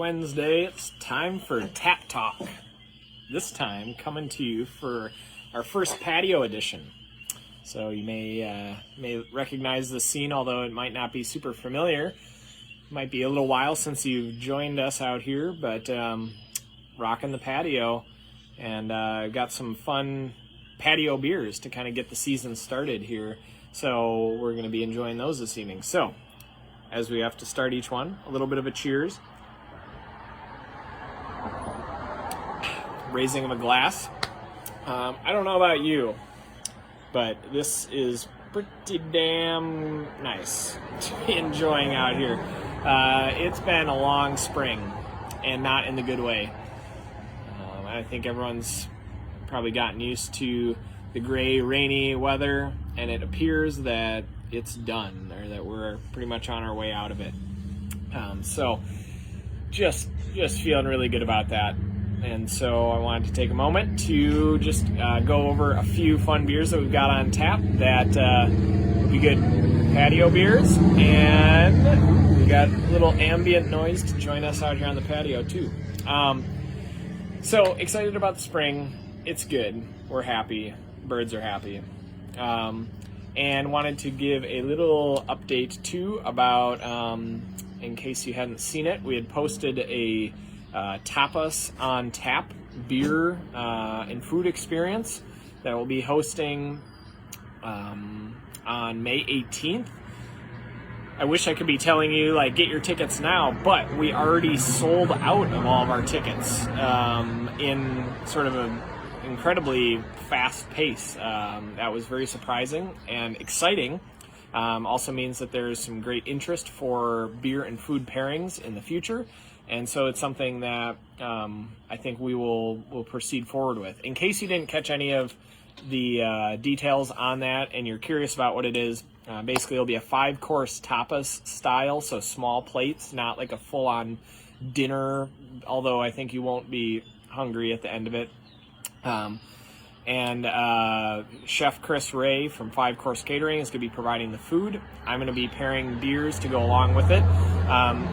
Wednesday, it's time for Tap Talk. This time coming to you for our first patio edition. So you may recognize the scene, although it might not be super familiar. It might be a little while since you've joined us out here, but rocking the patio and got some fun patio beers to kind of get the season started here. So we're going to be enjoying those this evening. So as we have to start each one, a little bit of a cheers. Raising of a glass. I don't know about you, but this is pretty damn nice to be enjoying out here. It's been a long spring, and not in the good way. I think everyone's probably gotten used to the gray, rainy weather, and it appears that it's done, or that we're pretty much on our way out of it. So just feeling really good about that. And so I wanted to take a moment to just go over a few fun beers that we've got on tap that will be good patio beers. And we got a little ambient noise to join us out here on the patio too. So excited about the spring. It's good. We're happy. Birds are happy. And wanted to give a little update too about, in case you hadn't seen it, we had posted a Tapas on Tap beer and food experience that we'll be hosting on May 18th. I wish I could be telling you, like, get your tickets now, but we already sold out of all of our tickets in sort of an incredibly fast pace. That was very surprising and exciting. Also means that there's some great interest for beer and food pairings in the future. And so it's something that I think we'll proceed forward with. In case you didn't catch any of the details on that and you're curious about what it is, basically it'll be a 5-course tapas style, so small plates, not like a full-on dinner, although I think you won't be hungry at the end of it. And Chef Chris Ray from 5-Course Catering is going to be providing the food. I'm going to be pairing beers to go along with it.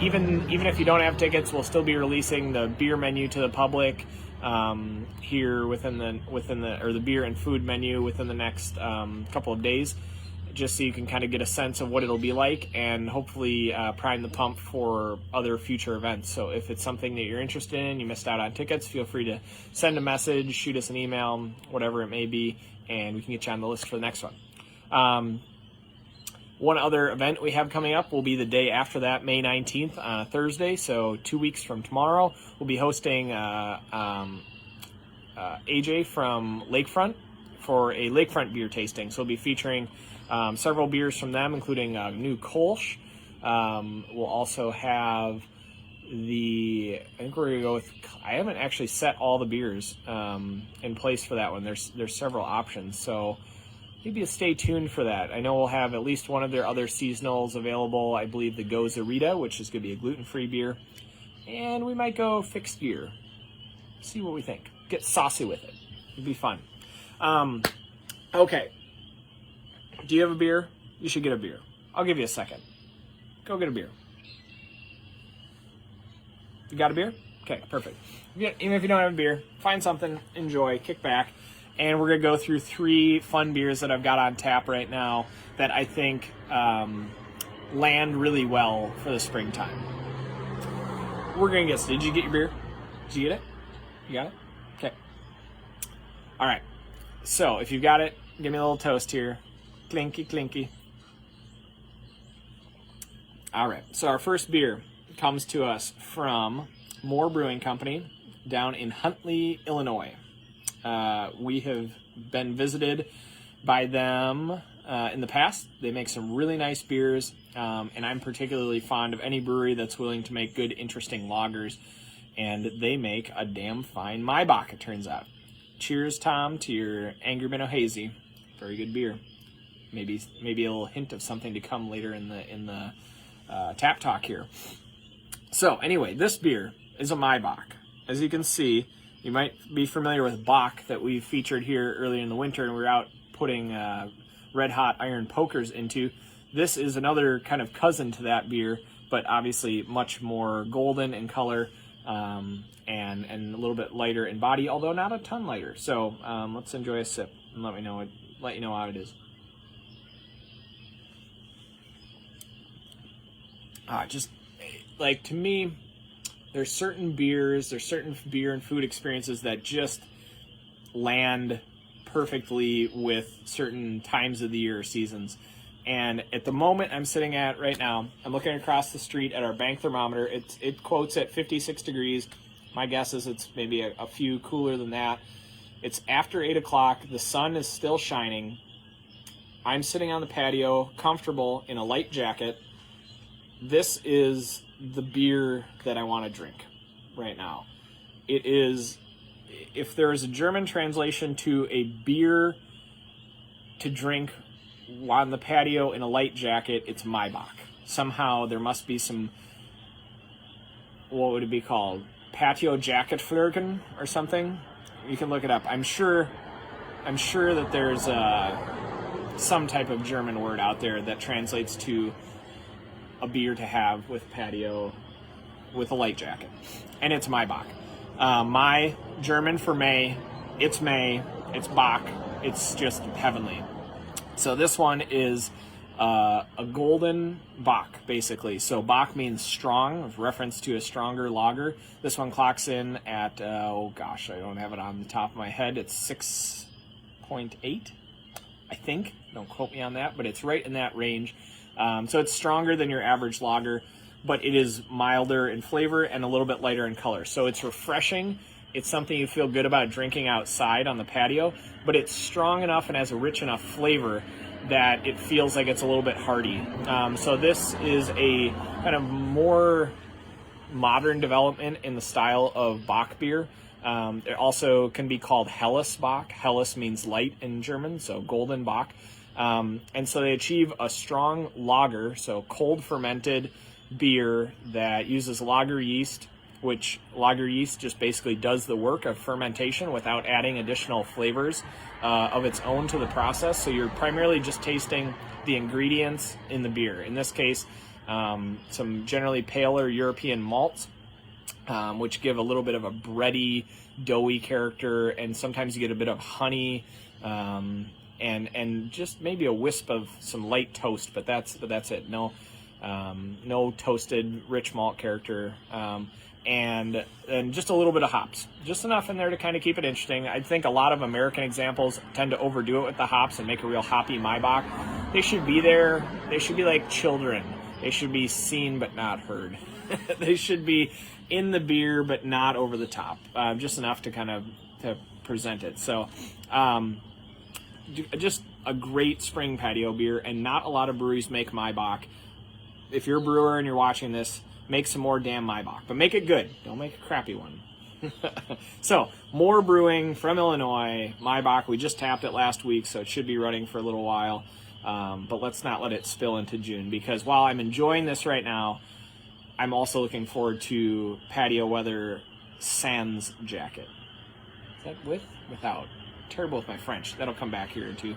Even if you don't have tickets, we'll still be releasing the beer menu to the public here within the beer and food menu within the next couple of days, just so you can kind of get a sense of what it'll be like and hopefully prime the pump for other future events. So if it's something that you're interested in, you missed out on tickets, feel free to send a message, shoot us an email, whatever it may be, and we can get you on the list for the next one. One other event we have coming up will be the day after that, May 19th, on a Thursday, so 2 weeks from tomorrow. We'll be hosting AJ from Lakefront for a Lakefront beer tasting. So we'll be featuring several beers from them, including new Kolsch. We'll also have I think we're going to go with, I haven't actually set all the beers in place for that one. There's several options, so maybe stay tuned for that. I know we'll have at least one of their other seasonals available. I believe the Gozarita, which is going to be a gluten-free beer. And we might go fixed gear. See what we think. Get saucy with it. It'd be fun. Okay. Do you have a beer? You should get a beer. I'll give you a second. Go get a beer. You got a beer? Okay, perfect. Even if you don't have a beer, find something, enjoy, kick back. And we're going to go through 3 fun beers that I've got on tap right now that I think land really well for the springtime. We're going to get started. Did you get your beer? Did you get it? You got it? Okay. All right. So if you've got it, give me a little toast here. Clinky, clinky. All right. So our first beer comes to us from Moore Brewing Company down in Huntley, Illinois. We have been visited by them in the past. They make some really nice beers, and I'm particularly fond of any brewery that's willing to make good, interesting lagers, and they make a damn fine Maibach, it turns out. Cheers, Tom, to your Angry Minnow Hazy. Very good beer. Maybe a little hint of something to come later in the tap talk here. So anyway, this beer is a Maibach. As you can see, you might be familiar with Bach that we featured here earlier in the winter, and we were out putting red hot iron pokers into. This is another kind of cousin to that beer, but obviously much more golden in color. and a little bit lighter in body, although not a ton lighter. So let's enjoy a sip and let you know how it is. Just like, to me, there's certain beer and food experiences that just land perfectly with certain times of the year or seasons. And at the moment I'm sitting at right now, I'm looking across the street at our bank thermometer. It quotes at 56 degrees. My guess is it's maybe a few cooler than that. It's after 8 o'clock. The sun is still shining. I'm sitting on the patio, comfortable in a light jacket. This is the beer that I want to drink right now. It is, if there is a German translation to a beer to drink on the patio in a light jacket, it's Maibach. Somehow there must be some, what would it be called? Patio jacket flirgen or something? You can look it up. I'm sure that there's some type of German word out there that translates to a beer to have with patio with a light jacket. And it's Maibach. My German for May, it's Bach, it's just heavenly. So this one is a golden Bach, basically. So Bach means strong, with reference to a stronger lager. This one clocks in at, oh gosh, I don't have it on the top of my head. It's 6.8, I think. Don't quote me on that, but it's right in that range. So it's stronger than your average lager, but it is milder in flavor and a little bit lighter in color. So it's refreshing. It's something you feel good about drinking outside on the patio, but it's strong enough and has a rich enough flavor that it feels like it's a little bit hearty. So this is a kind of more modern development in the style of Bach beer. It also can be called Helles Bach. Helles means light in German, so golden Bach. And so they achieve a strong lager, so cold fermented beer that uses lager yeast, which lager yeast just basically does the work of fermentation without adding additional flavors of its own to the process. So you're primarily just tasting the ingredients in the beer. In this case, some generally paler European malts, which give a little bit of a bready, doughy character, and sometimes you get a bit of honey, and just maybe a wisp of some light toast, but that's it. No toasted rich malt character, and just a little bit of hops, just enough in there to kind of keep it interesting. I think a lot of American examples tend to overdo it with the hops and make a real hoppy Maibach. They should be there. They should be like children. They should be seen but not heard. They should be in the beer but not over the top, just enough to kind of to present it. So just a great spring patio beer, and not a lot of breweries make Maibach. If you're a brewer and you're watching this, make some more damn Maibach, but make it good. Don't make a crappy one. So, more brewing from Illinois, Maibach. We just tapped it last week, so it should be running for a little while. But let's not let it spill into June, because while I'm enjoying this right now, I'm also looking forward to patio weather sans jacket. Is that with? Without. Terrible with my French. That'll come back here too.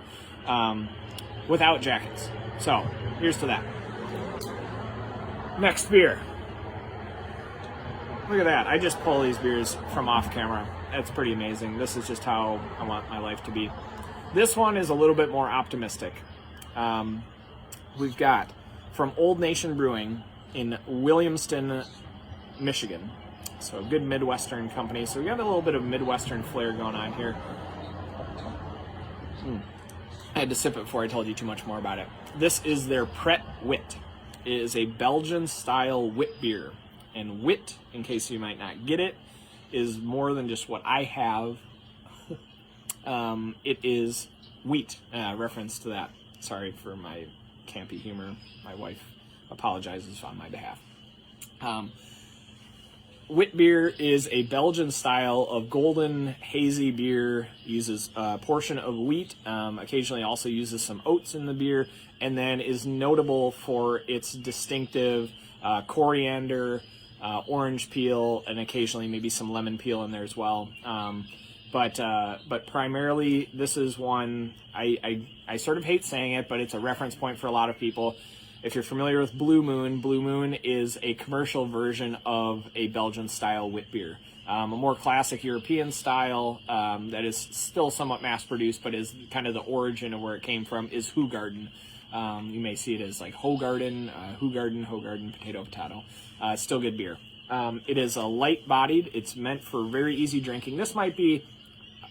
Without jackets. So, here's to that. Next beer. Look at that. I just pull these beers from off camera. That's pretty amazing. This is just how I want my life to be. This one is a little bit more optimistic. We've got from Old Nation Brewing in Williamston, Michigan. So a good Midwestern company. So we got a little bit of Midwestern flair going on here. I had to sip it before I told you too much more about it. This is their Pret Wit. It is a Belgian-style wit beer. And wit, in case you might not get it, is more than just what I have. It is wheat, reference to that. Sorry for my campy humor. My wife apologizes on my behalf. Wit beer is a Belgian style of golden hazy beer. Uses a portion of wheat, occasionally also uses some oats in the beer, and then is notable for its distinctive coriander, orange peel, and occasionally maybe some lemon peel in there as well. But primarily, this is one, I sort of hate saying it, but it's a reference point for a lot of people. If you're familiar with Blue Moon is a commercial version of a Belgian-style wit beer. A more classic European style that is still somewhat mass-produced, but is kind of the origin of where it came from, is Hoegaarden. You may see it as like Hoegaarden, Hoegaarden, potato. It's still good beer. It is a light-bodied. It's meant for very easy drinking. This might be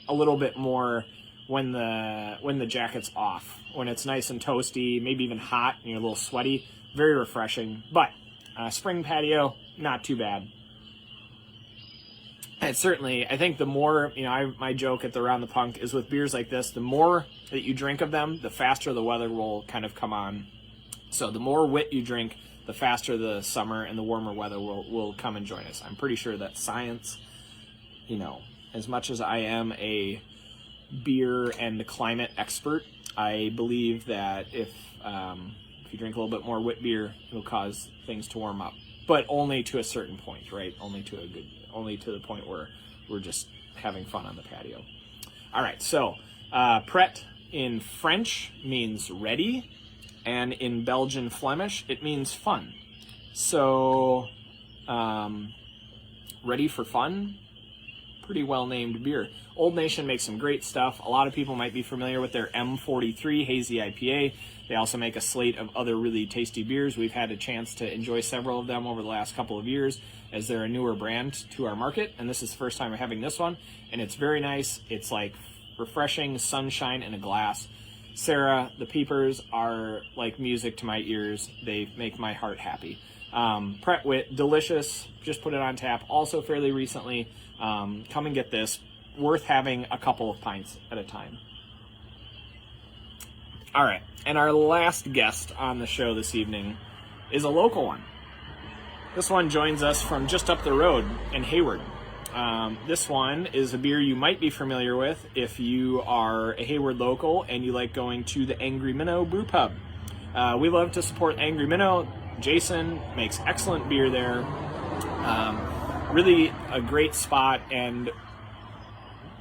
a little bit more when the jacket's off, when it's nice and toasty, maybe even hot and you're a little sweaty. Very refreshing. But spring patio, not too bad. And certainly, I think the more, my joke at the Round the Punk is with beers like this, the more that you drink of them, the faster the weather will kind of come on. So the more wit you drink, the faster the summer and the warmer weather will come and join us. I'm pretty sure that science, as much as I am a beer and climate expert, I believe that if you drink a little bit more wit beer, it'll cause things to warm up, but only to a certain point, right? Only to the point where we're just having fun on the patio. All right, so pret in French means ready, and in Belgian Flemish it means fun. So ready for fun, pretty well named beer. Old Nation makes some great stuff. A lot of people might be familiar with their M43 Hazy IPA. They also make a slate of other really tasty beers. We've had a chance to enjoy several of them over the last couple of years as they're a newer brand to our market, and this is the first time we're having this one, and it's very nice. It's like refreshing sunshine in a glass. Sarah, the peepers are like music to my ears. They make my heart happy. Pret Wit, delicious. Just put it on tap. Also fairly recently. Come and get this. Worth having a couple of pints at a time. All right, and our last guest on the show this evening is a local one. This one joins us from just up the road in Hayward. This one is a beer you might be familiar with if you are a Hayward local and you like going to the Angry Minnow Brew Pub. We love to support Angry Minnow. Jason makes excellent beer there. Really a great spot and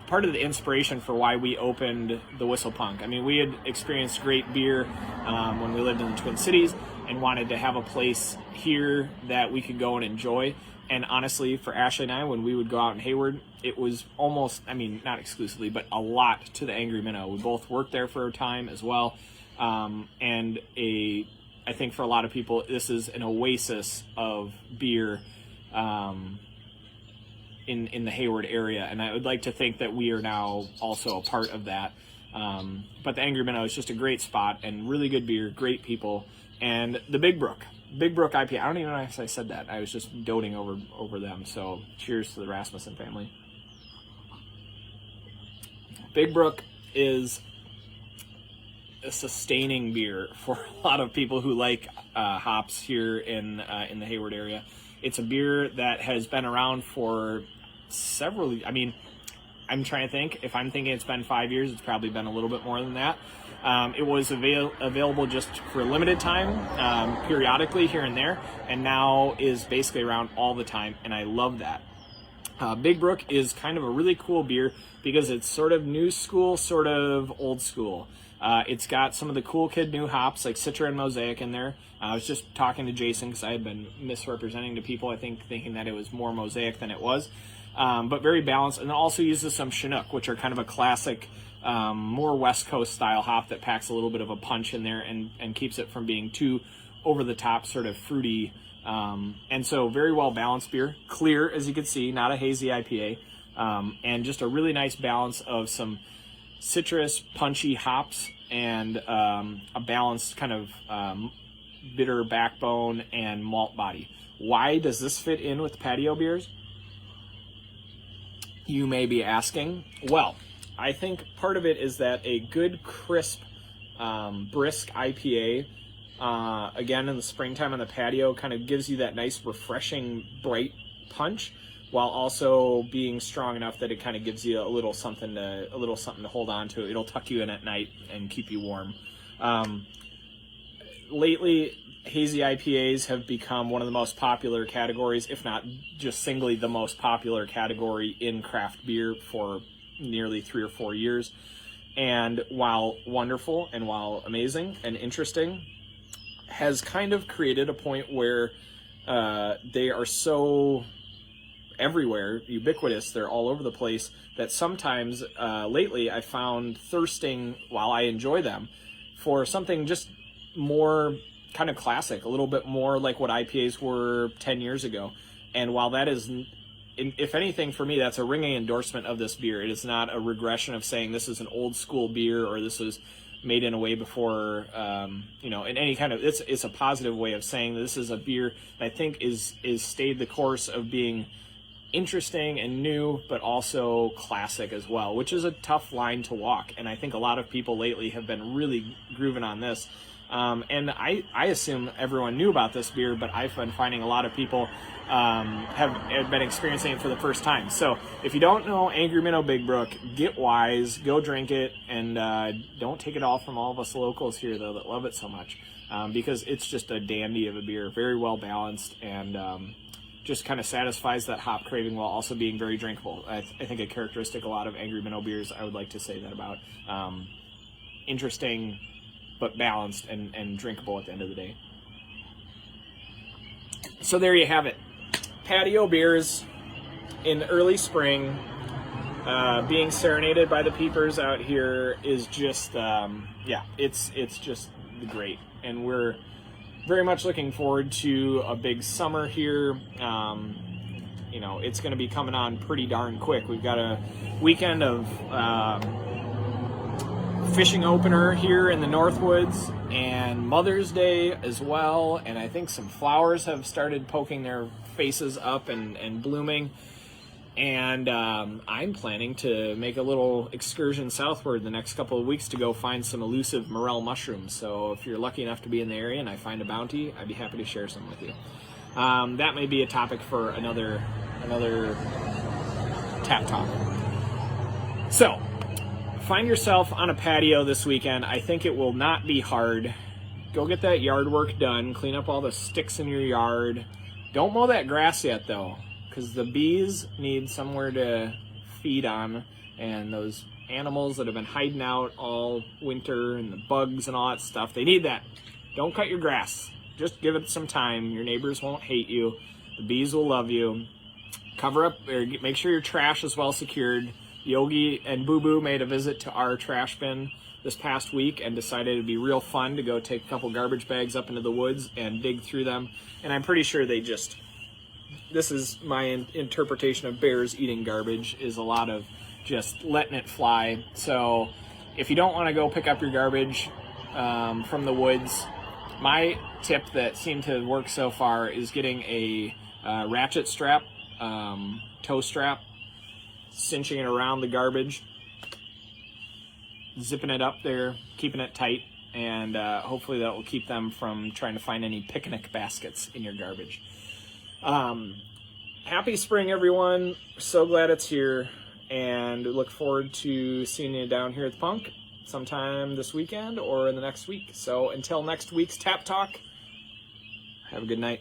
part of the inspiration for why we opened the Whistle Punk. I mean, we had experienced great beer when we lived in the Twin Cities and wanted to have a place here that we could go and enjoy. And honestly, for Ashley and I, when we would go out in Hayward, it was almost, not exclusively, but a lot to the Angry Minnow. We both worked there for a time as well. I think for a lot of people, this is an oasis of beer in the Hayward area, and I would like to think that we are now also a part of that. But the Angry Minnow is just a great spot and really good beer, great people, and the Big Brook IPA. I don't even know if I said that. I was just doting over them. So cheers to the Rasmussen family. Big Brook is a sustaining beer for a lot of people who like hops here in the Hayward area. It's a beer that has been around for several. I'm trying to think. If I'm thinking it's been 5 years, it's probably been a little bit more than that. It was available just for a limited time, periodically here and there, and now is basically around all the time, and I love that. Big Brook is kind of a really cool beer because it's sort of new school, sort of old school. It's got some of the cool kid new hops like Citra and Mosaic in there. I was just talking to Jason because I had been misrepresenting to people, I think, thinking that it was more Mosaic than it was. But very balanced, and it also uses some Chinook, which are kind of a classic, more West Coast style hop that packs a little bit of a punch in there and keeps it from being too over the top, sort of fruity. And so very well balanced beer, clear as you can see, not a hazy IPA, and just a really nice balance of some citrus, punchy hops and a balanced kind of bitter backbone and malt body. Why does this fit in with patio beers? You may be asking. Well, I think part of it is that a good, crisp, brisk IPA, again in the springtime on the patio, kind of gives you that nice, refreshing, bright punch, while also being strong enough that it kind of gives you a little something to hold on to. It'll tuck you in at night and keep you warm. Lately, hazy IPAs have become one of the most popular categories, if not just singly the most popular category in craft beer for nearly 3 or 4 years. And while wonderful and while amazing and interesting, has kind of created a point where they are so everywhere, ubiquitous, they're all over the place, that sometimes lately I found thirsting, while I enjoy them, for something just more kind of classic, a little bit more like what IPAs were 10 years ago. And while that is, if anything, for me, that's a ringing endorsement of this beer. It is not a regression of saying this is an old school beer or this was made in a way before, in any kind of, it's a positive way of saying this is a beer that I think is stayed the course of being interesting and new, but also classic as well, which is a tough line to walk. And I think a lot of people lately have been really grooving on this. And I assume everyone knew about this beer, but I've been finding a lot of people have been experiencing it for the first time. So if you don't know Angry Minnow Big Brook, get wise, go drink it, and don't take it all from all of us locals here, though, that love it so much, because it's just a dandy of a beer, very well balanced, and just kind of satisfies that hop craving while also being very drinkable. I think a characteristic a lot of Angry Minnow beers, I would like to say that about. Interesting, but balanced and drinkable at the end of the day. So there you have it. Patio beers in early spring, being serenaded by the peepers out here is just, it's just great. And we're very much looking forward to a big summer here. It's going to be coming on pretty darn quick. We've got a weekend of fishing opener here in the Northwoods and Mother's Day as well. And I think some flowers have started poking their faces up and blooming. And I'm planning to make a little excursion southward the next couple of weeks to go find some elusive morel mushrooms. So if you're lucky enough to be in the area and I find a bounty, I'd be happy to share some with you. That may be a topic for another Tap Talk. So, find yourself on a patio this weekend. I think it will not be hard. Go get that yard work done. Clean up all the sticks in your yard. Don't mow that grass yet, though, because the bees need somewhere to feed on, and those animals that have been hiding out all winter and the bugs and all that stuff, they need that. Don't cut your grass. Just give it some time. Your neighbors won't hate you. The bees will love you. Cover up, or make sure your trash is well secured. Yogi and Boo Boo made a visit to our trash bin this past week and decided it'd be real fun to go take a couple garbage bags up into the woods and dig through them. And I'm pretty sure this is my interpretation of bears eating garbage, is a lot of just letting it fly. So if you don't want to go pick up your garbage from the woods, my tip that seemed to work so far is getting a ratchet strap, toe strap, cinching it around the garbage, zipping it up there, keeping it tight, and hopefully that will keep them from trying to find any picnic baskets in your garbage. Happy spring, everyone. So glad it's here, and look forward to seeing you down here at the Punk sometime this weekend or in the next week. So until next week's Tap Talk, have a good night.